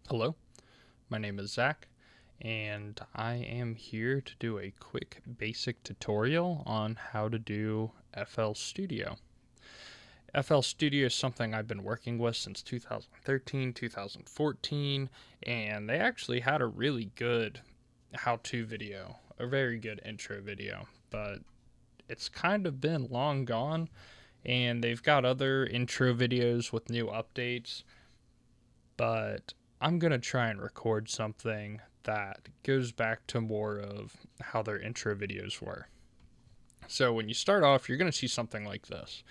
Hello, my name is Zach, and I am here to do a quick basic tutorial on how to do FL Studio. FL Studio is something I've been working with since 2013, 2014, and they actually had a really good how-to video, a very good intro video, but it's kind of been long gone, and they've got other intro videos with new updates, but I'm going to try and record something that goes back to more of how their intro videos were. So when you start off, you're going to see something like this.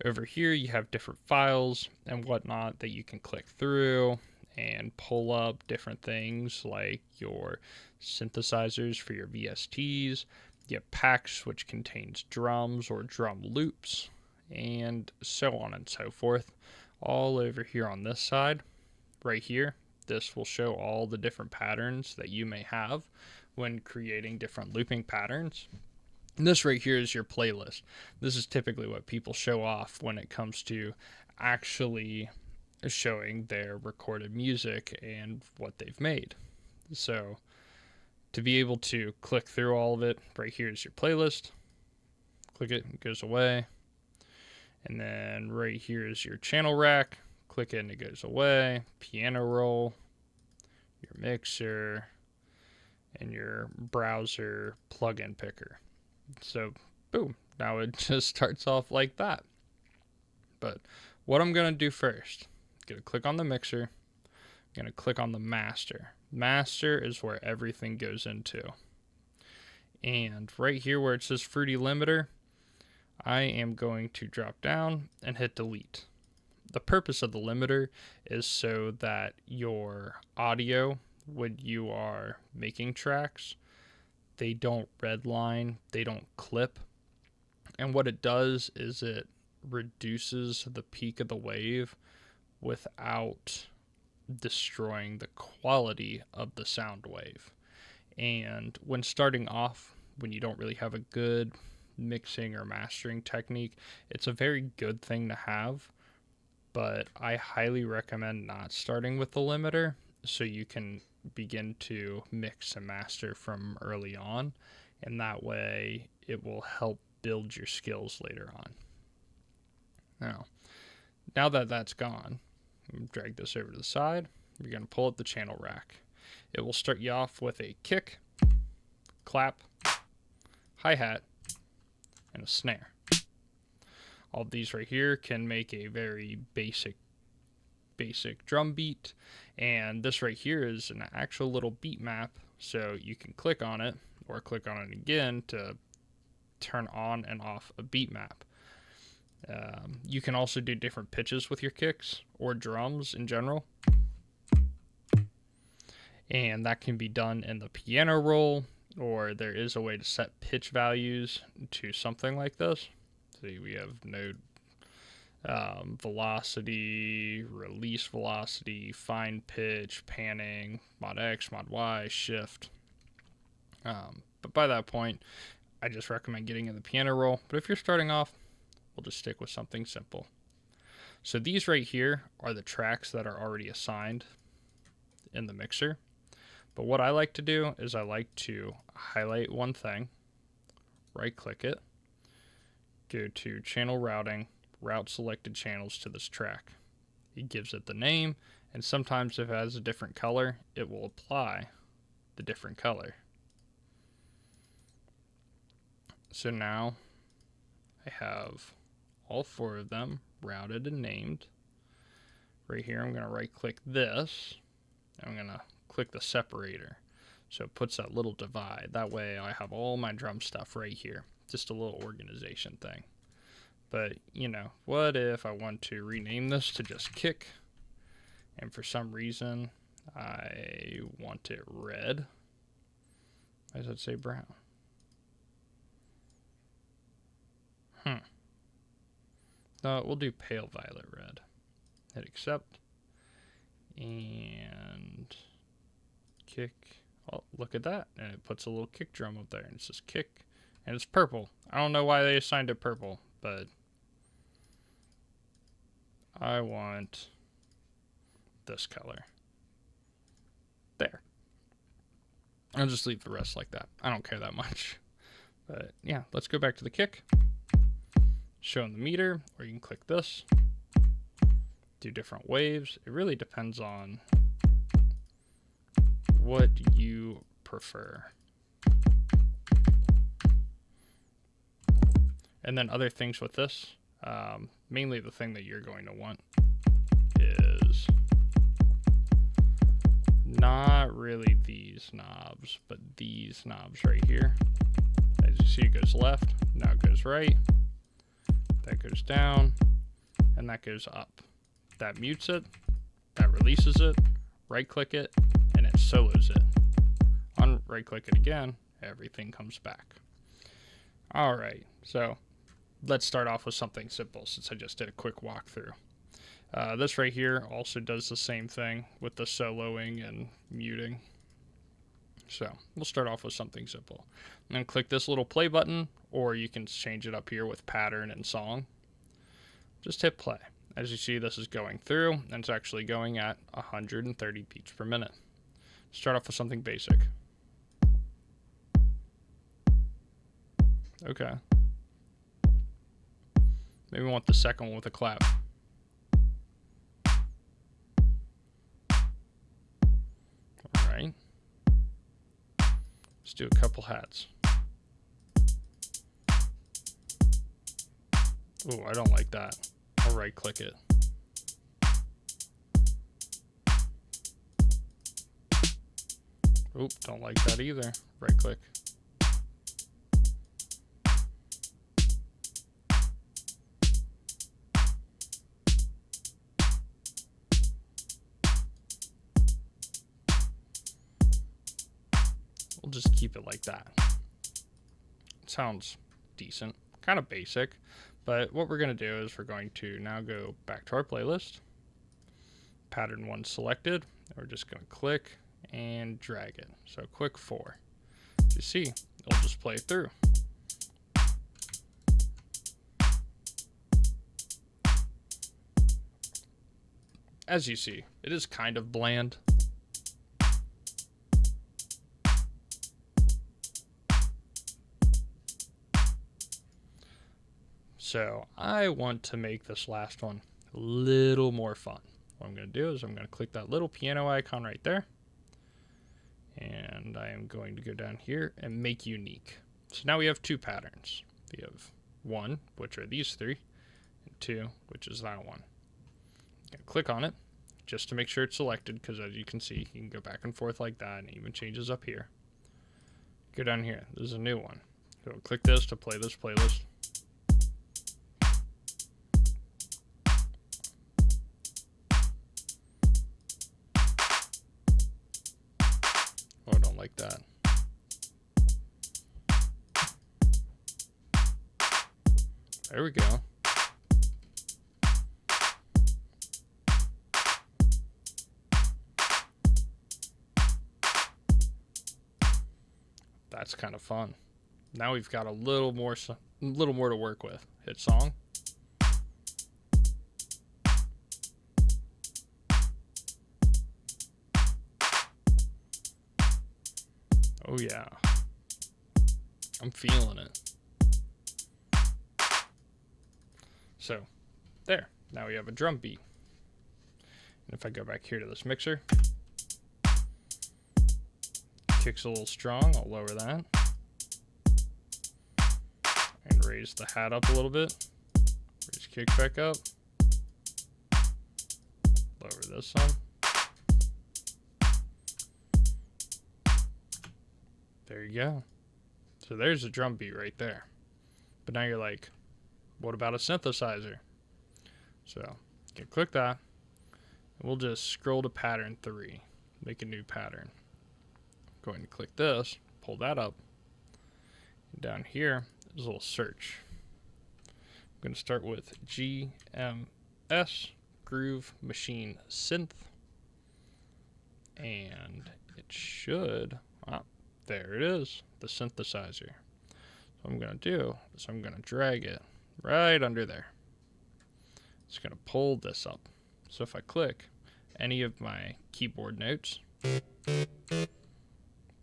Over here, you have different files and whatnot that you can click through and pull up different things like your synthesizers for your VSTs. You have packs, which contains drums or drum loops, and so on and so forth. All over here on this side, right here, this will show all the different patterns that you may have when creating different looping patterns. And this right here is your playlist. This is typically what people show off when it comes to actually showing their recorded music and what they've made. So to be able to click through all of it, right here is your playlist. Click it, it goes away. And then right here is your channel rack. Click it and it goes away. Piano roll, your mixer, and your browser plugin picker. So, boom, now it just starts off like that. But what I'm going to do first, I'm going to click on the mixer, I'm going to click on the master. Master is where everything goes into. And right here where it says Fruity Limiter, I am going to drop down and hit delete. The purpose of the limiter is so that your audio, when you are making tracks, they don't redline, they don't clip. And what it does is it reduces the peak of the wave without destroying the quality of the sound wave. And when starting off, when you don't really have a good mixing or mastering technique, it's a very good thing to have, but I highly recommend not starting with the limiter so you can begin to mix and master from early on, and that way it will help build your skills later on. Now that that's gone, drag this over to the side. You're going to pull up the channel rack. It will start you off with a kick, clap, hi-hat, and a snare. All of these right here can make a very basic drum beat, and this right here is an actual little beat map, so you can click on it or click on it again to turn on and off a beat map. You can also do different pitches with your kicks or drums in general, and that can be done in the piano roll, or there is a way to set pitch values to something like this. See, we have node velocity, release velocity, fine pitch, panning, mod X, mod Y, shift. But by that point, I just recommend getting in the piano roll. But if you're starting off, we'll just stick with something simple. So these right here are the tracks that are already assigned in the mixer. But what I like to do is I like to highlight one thing, right click it, go to channel routing, route selected channels to this track. It gives it the name, and sometimes if it has a different color, it will apply the different color. So now I have all four of them routed and named. Right here, I'm going to right click this, and I'm going to click the separator. So it puts that little divide. That way I have all my drum stuff right here. Just a little organization thing. But, you know, what if I want to rename this to just kick, and for some reason I want it red? Why does it say brown? No, we'll do pale violet red. Hit accept. And kick. Oh, look at that. And it puts a little kick drum up there, and it says kick. And it's purple. I don't know why they assigned it purple, but I want this color. There. I'll just leave the rest like that. I don't care that much. But yeah, let's go back to the kick. Showing the meter, or you can click this. Do different waves. It really depends on what you prefer. And then other things with this, mainly the thing that you're going to want is not really these knobs, but these knobs right here. As you see, it goes left, now it goes right, that goes down, and that goes up. That mutes it, that releases it, right click it, and it solos it. On right click it again, everything comes back. All right, so let's start off with something simple since I just did a quick walkthrough. This right here also does the same thing with the soloing and muting. So we'll start off with something simple. And then click this little play button, or you can change it up here with pattern and song. Just hit play. As you see, this is going through, and it's actually going at 130 beats per minute. Start off with something basic. Okay. Maybe we want the second one with a clap. Alright. Let's do a couple hats. Ooh, I don't like that. I'll right click it. Oop, don't like that either. Right click. We'll just keep it like that. It sounds decent, kind of basic, but what we're going to do is we're going to now go back to our playlist. Pattern 1 selected. We're just going to click and drag it. So click 4. As you see, it'll just play through. As you see, it is kind of bland. So I want to make this last one a little more fun. What I'm going to do is I'm going to click that little piano icon right there. And I am going to go down here and make unique. So now we have 2 patterns. We have 1, which are these 3, and 2, which is that one. I'm going to click on it just to make sure it's selected, because as you can see, you can go back and forth like that, and it even changes up here. Go down here. This is a new one. So click this to play this playlist. Oh, I don't like that. There we go. That's kind of fun. Now we've got a little more to work with. Hit song. Oh yeah. I'm feeling it. So, there. Now we have a drum beat. And if I go back here to this mixer, kick's a little strong, I'll lower that. And raise the hat up a little bit. Raise kick back up. Lower this some. There you go. So there's a drum beat right there. But now you're like, what about a synthesizer? So you can click that. And we'll just scroll to pattern 3. Make a new pattern. Go ahead and click this. Pull that up. And down here is a little search. I'm going to start with GMS, Groove Machine Synth. And it should... there it is, the synthesizer. So what I'm going to do is I'm going to drag it right under there. It's going to pull this up. So if I click any of my keyboard notes,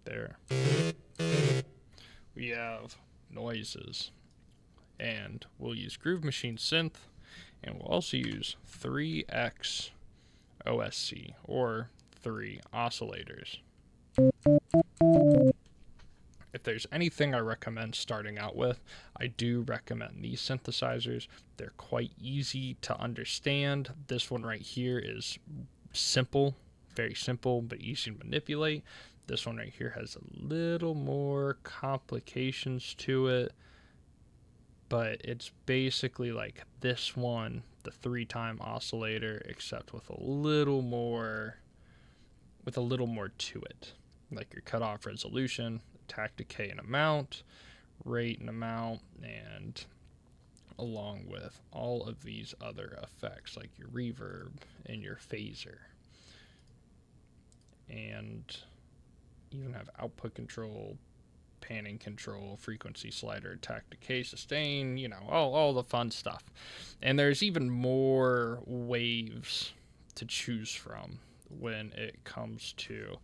There. We have noises. And we'll use Groove Machine Synth, and we'll also use 3x OSC, or 3 oscillators. If there's anything I recommend starting out with, I do recommend these synthesizers. They're quite easy to understand. This one right here is simple, very simple, but easy to manipulate. This one right here has a little more complications to it, but it's basically like this one, the 3-time oscillator, except with a little more to it. Like your cutoff resolution, attack decay and amount, rate and amount, and along with all of these other effects like your reverb and your phaser. And even have output control, panning control, frequency slider, attack decay, sustain, you know, all the fun stuff. And there's even more waves to choose from when it comes to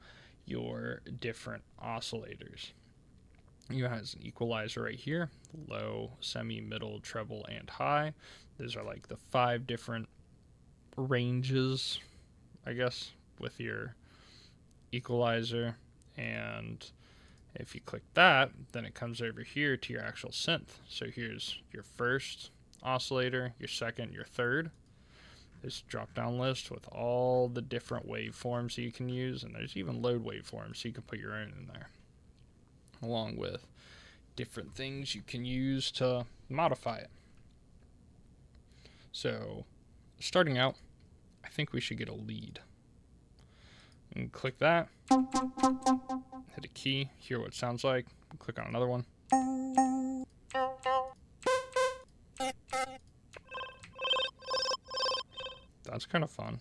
your different oscillators. You have an equalizer right here, low, semi, middle, treble, and high. These are like the 5 different ranges, I guess, with your equalizer. And if you click that, then it comes over here to your actual synth. So here's your first oscillator, your second, your third. This drop-down list with all the different waveforms that you can use, and there's even load waveforms, so you can put your own in there, along with different things you can use to modify it. So, starting out, I think we should get a lead. And click that, hit a key, hear what it sounds like, click on another one. That's kind of fun.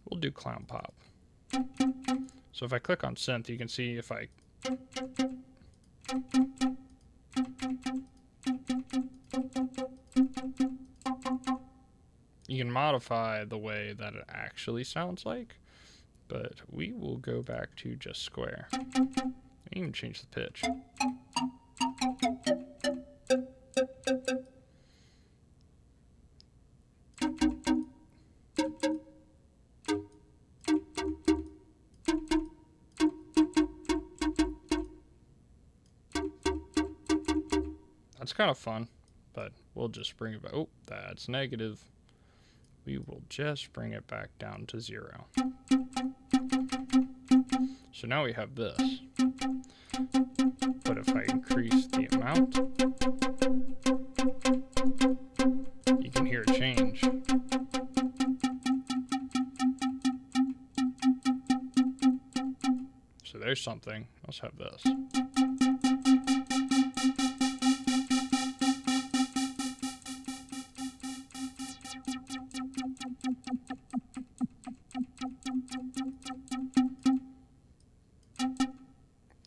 We'll do clown pop. So if I click on synth, you can see if I you can modify the way that it actually sounds like, but we will go back to just square. Even change the pitch. That's kind of fun, but we'll just bring it back. Oh, that's negative. We will just bring it back down to 0. So now we have this. But if I increase the amount, you can hear it change. So there's something. Let's have this.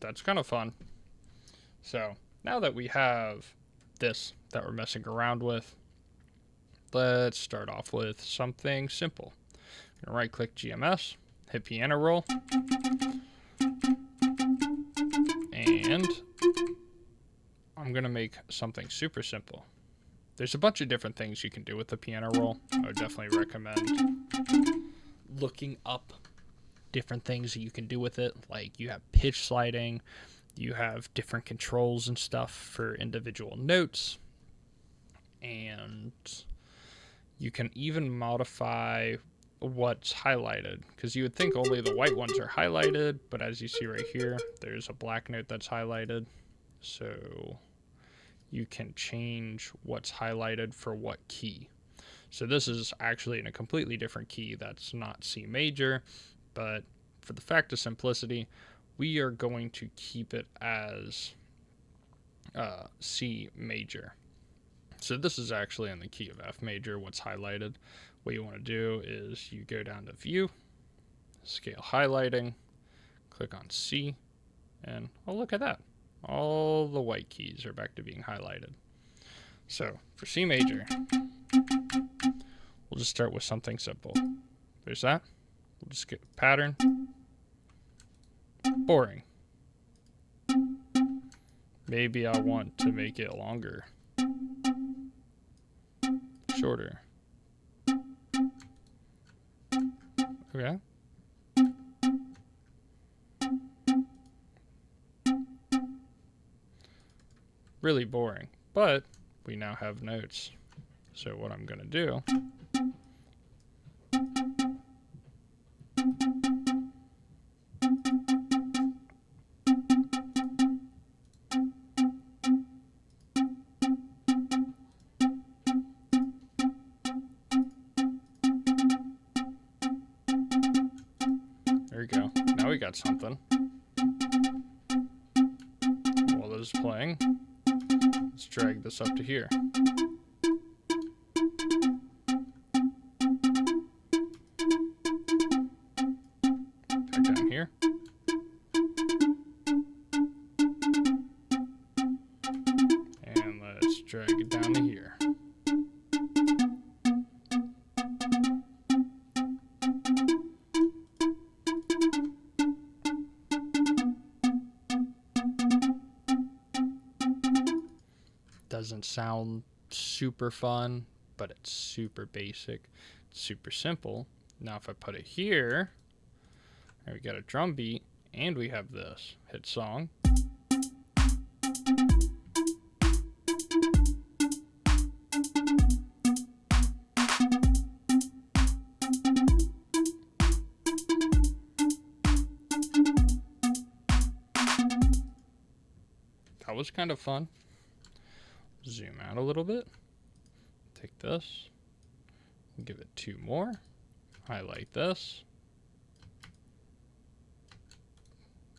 That's kind of fun. So now that we have this that we're messing around with, let's start off with something simple. I'm gonna right click GMS, hit piano roll, and I'm gonna make something super simple. There's a bunch of different things you can do with the piano roll. I would definitely recommend looking up different things that you can do with it. Like you have pitch sliding, you have different controls and stuff for individual notes, and you can even modify what's highlighted, because you would think only the white ones are highlighted, but as you see right here, there's a black note that's highlighted. So you can change what's highlighted for what key. So this is actually in a completely different key that's not C major, but for the fact of simplicity, we are going to keep it as C major. So this is actually in the key of F major, what's highlighted. What you want to do is you go down to View, Scale Highlighting, click on C, And oh, look at that. All the white keys are back to being highlighted. So for C major, we'll just start with something simple. There's that. We'll just get a pattern. Boring. Maybe I want to make it longer. Shorter. Okay. Really boring, but we now have notes. So what I'm going to do there we go. Now we got something. While this is playing, let's drag this up to here. Back down here. And let's drag it down to here. Doesn't sound super fun, but it's super basic, super simple. Now if I put it here, and we got a drum beat, and we have this hit song. That was kind of fun. Zoom out a little bit. Take this. Give it 2 more. Highlight this.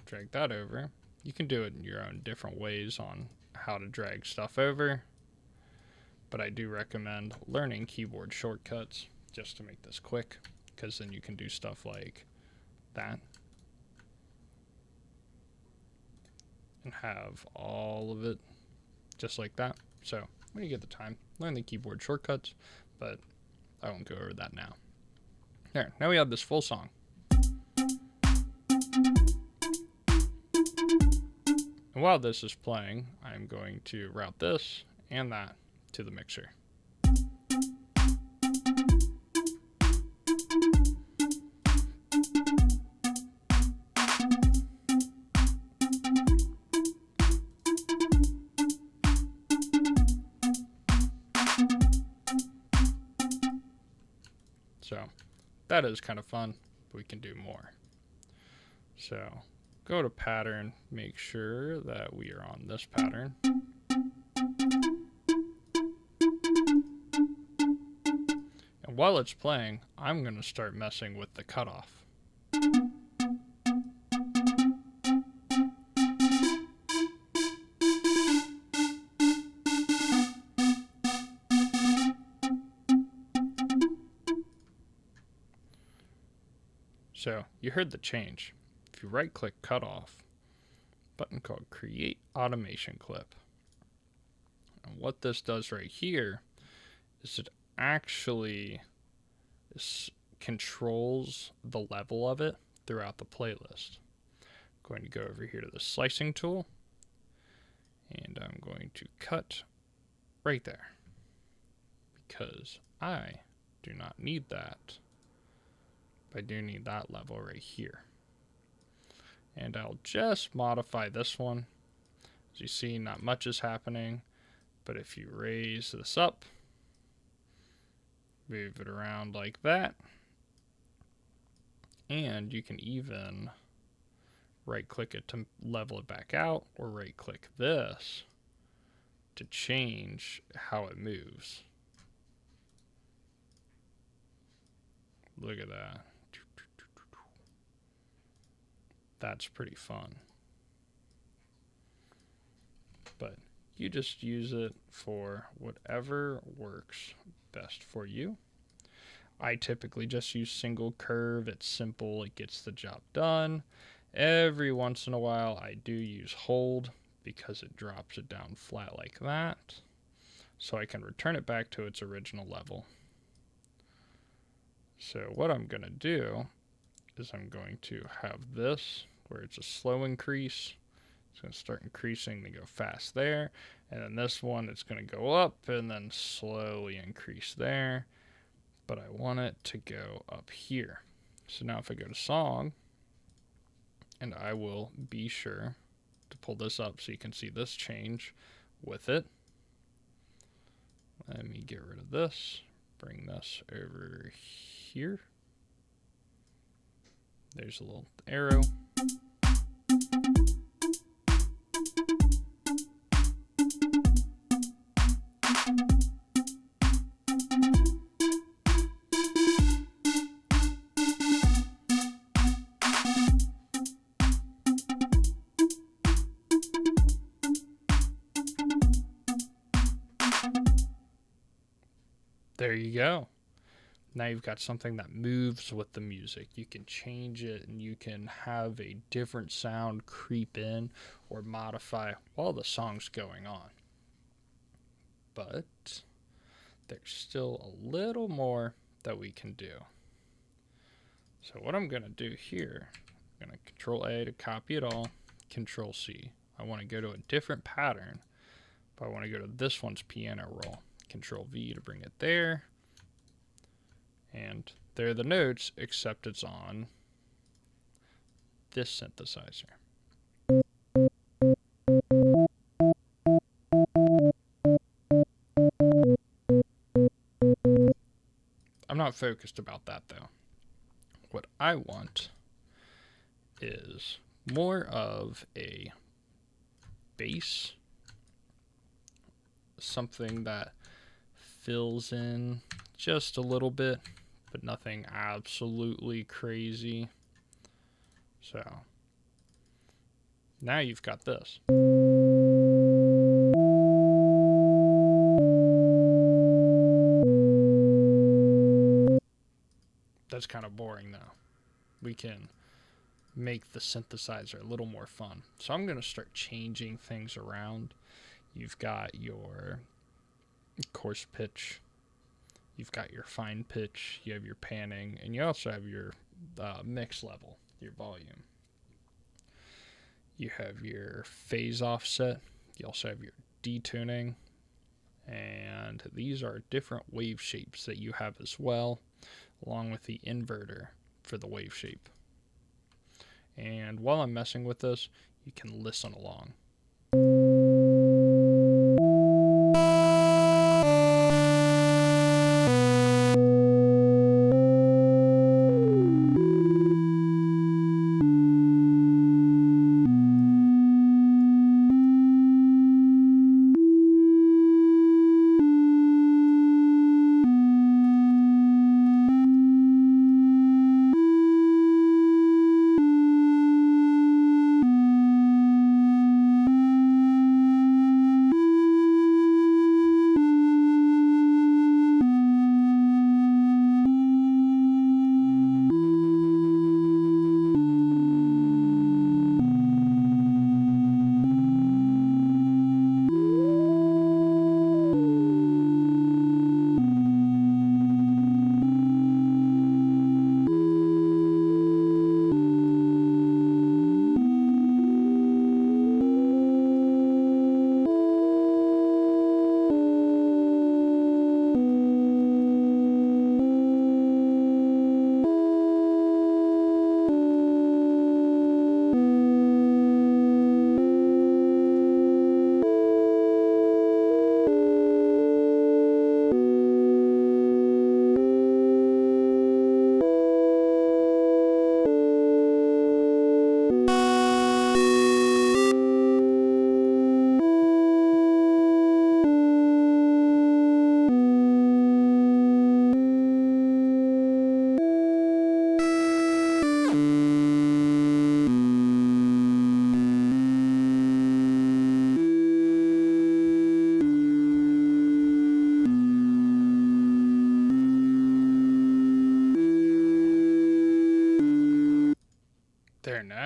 Drag that over. You can do it in your own different ways on how to drag stuff over, but I do recommend learning keyboard shortcuts just to make this quick, because then you can do stuff like that and have all of it just like that. So when you get the time, learn the keyboard shortcuts, but I won't go over that now. There, now we have this full song. And while this is playing, I'm going to route this and that to the mixer. So that is kind of fun, but we can do more. So go to pattern, make sure that we are on this pattern. And while it's playing, I'm going to start messing with the cutoff. So you heard the change. If you right click cutoff, button called create automation clip. And what this does right here is it actually controls the level of it throughout the playlist. I'm going to go over here to the slicing tool, and I'm going to cut right there because I do not need that. I do need that level right here. And I'll just modify this one. As you see, not much is happening, but if you raise this up, move it around like that, and you can even right click it to level it back out, or right click this to change how it moves. Look at that. That's pretty fun. But you just use it for whatever works best for you. I typically just use single curve. It's simple, it gets the job done. Every once in a while I do use hold because it drops it down flat like that, so I can return it back to its original level. So what I'm going to do is I'm going to have this where it's a slow increase. It's going to start increasing to go fast there. And then this one, it's going to go up and then slowly increase there. But I want it to go up here. So now if I go to song, and I will be sure to pull this up so you can see this change with it. Let me get rid of this. Bring this over here. There's a little arrow. There you go. Now you've got something that moves with the music. You can change it and you can have a different sound creep in or modify while the song's going on. But there's still a little more that we can do. So what I'm going to do here, I'm going to Control A to copy it all, Control C. I want to go to a different pattern, but I want to go to this one's piano roll. Control V to bring it there. And there are the notes, except it's on this synthesizer. I'm not focused about that though. What I want is more of a bass, something that fills in just a little bit, but nothing absolutely crazy. So now you've got this. That's kind of boring though. We can make the synthesizer a little more fun. So I'm going to start changing things around. You've got your coarse pitch, you've got your fine pitch, you have your panning, and you also have your mix level, your volume. You have your phase offset, you also have your detuning, and these are different wave shapes that you have as well, along with the inverter for the wave shape. And while I'm messing with this, you can listen along.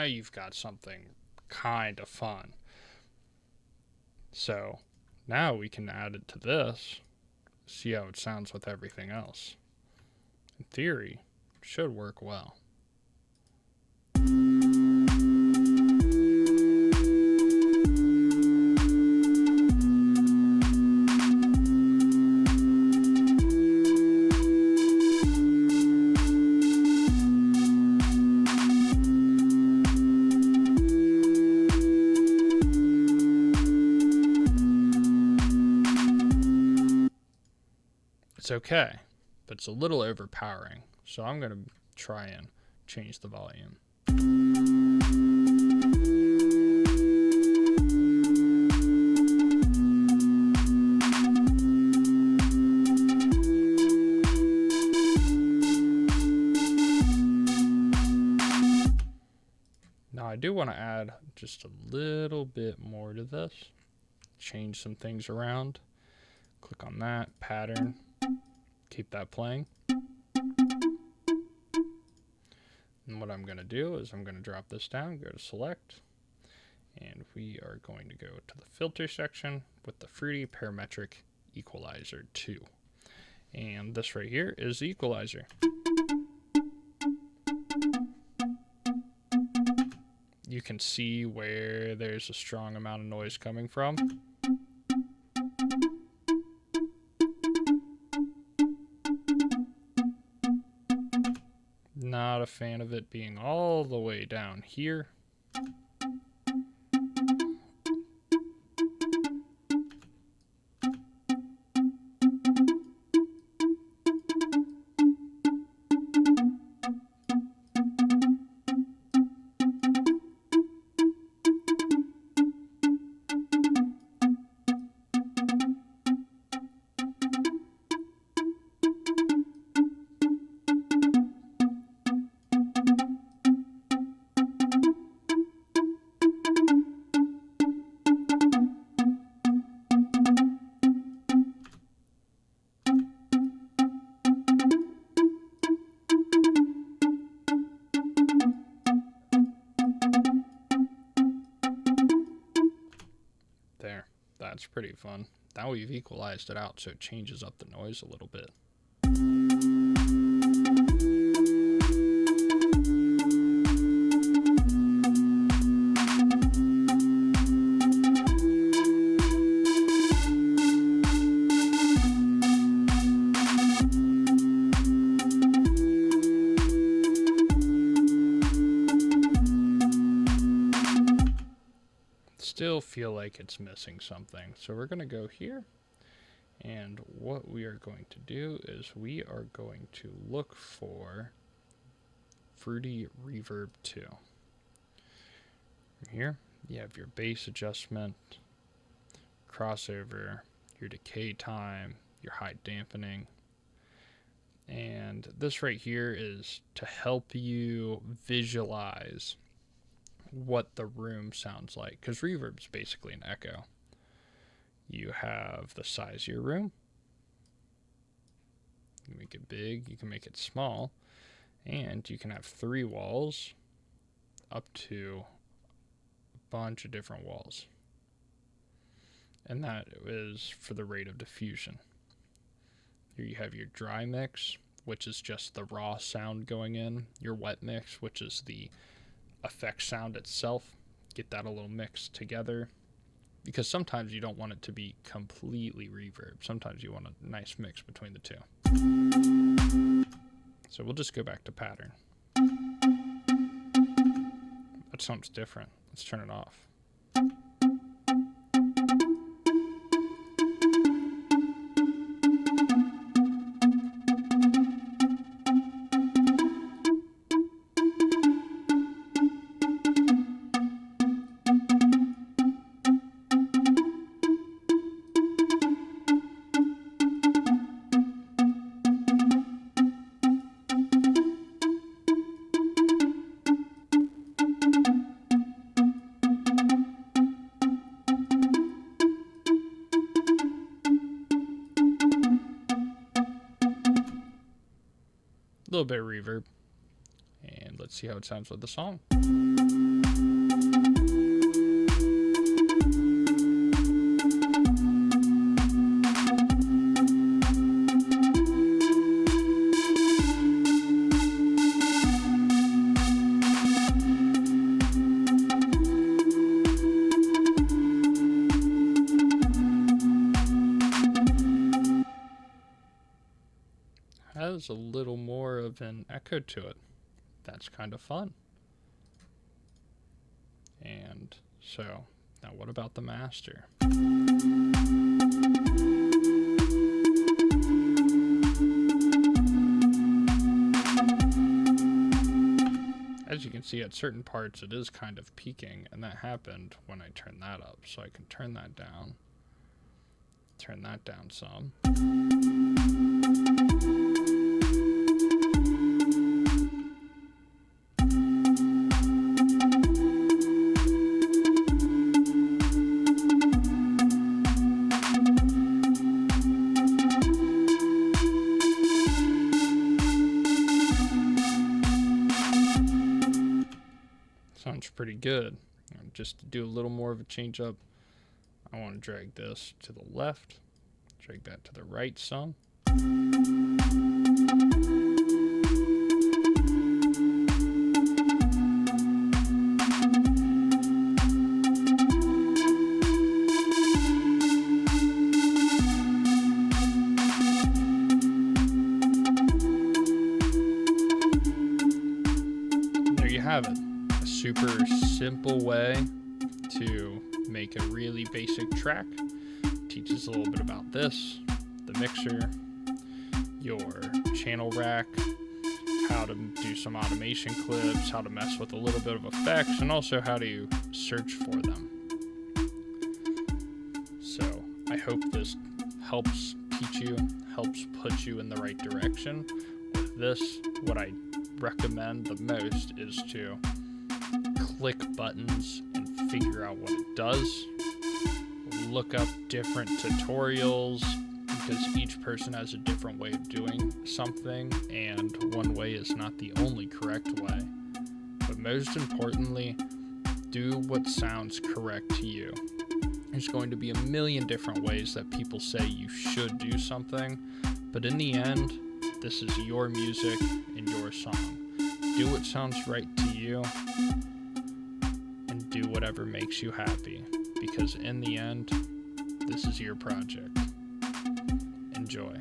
you've got something kind of fun. So now we can add it to this, see how it sounds with everything else. In theory, it should work well. It's okay, but it's a little overpowering, so I'm going to try and change the volume. Now I do want to add just a little bit more to this, change some things around. Click on that, pattern, keep that playing. And what I'm going to do is I'm going to drop this down, go to select, and we are going to go to the filter section with the Fruity Parametric Equalizer 2. And this right here is the equalizer. You can see where there's a strong amount of noise coming from. Not a fan of it being all the way down here. There, that's pretty fun. Now we've equalized it out so it changes up the noise a little bit. Still feel like it's missing something, so we're going to go here, and what we are going to do is we are going to look for Fruity Reverb 2. From here you have your bass adjustment, crossover, your decay time, your high dampening, and this right here is to help you visualize what the room sounds like, because reverb is basically an echo. You have the size of your room. You can make it big, you can make it small, and you can have 3 walls up to a bunch of different walls. And that is for the rate of diffusion. Here you have your dry mix, which is just the raw sound going in, your wet mix, which is the effect sound itself. Get that a little mixed together, because sometimes you don't want it to be completely reverb. Sometimes you want a nice mix between the two. So we'll just go back to pattern. That sounds different. Let's turn it off. A little bit of reverb, and let's see how it sounds with the song. has a little more of an echo to it. That's kind of fun. And so, now what about the master? As you can see, at certain parts it is kind of peaking, and that happened when I turned that up. So I can turn that down some. Sounds pretty good. Just to do a little more of a change up, I want to drag this to the left, drag that to the right some. There you have it. A super simple way to make a really basic track. Teaches a little bit about this, the mixer, your channel rack, how to do some automation clips, how to mess with a little bit of effects, and also how to search for them. So I hope this helps teach you, helps put you in the right direction. With this, what I recommend the most is to click buttons and figure out what it does. Look up different tutorials, because each person has a different way of doing something, and one way is not the only correct way. But most importantly, do what sounds correct to you. There's going to be a million different ways that people say you should do something, but in the end, this is your music and your song. Do what sounds right to you, and do whatever makes you happy, because in the end, this is your project. Enjoy.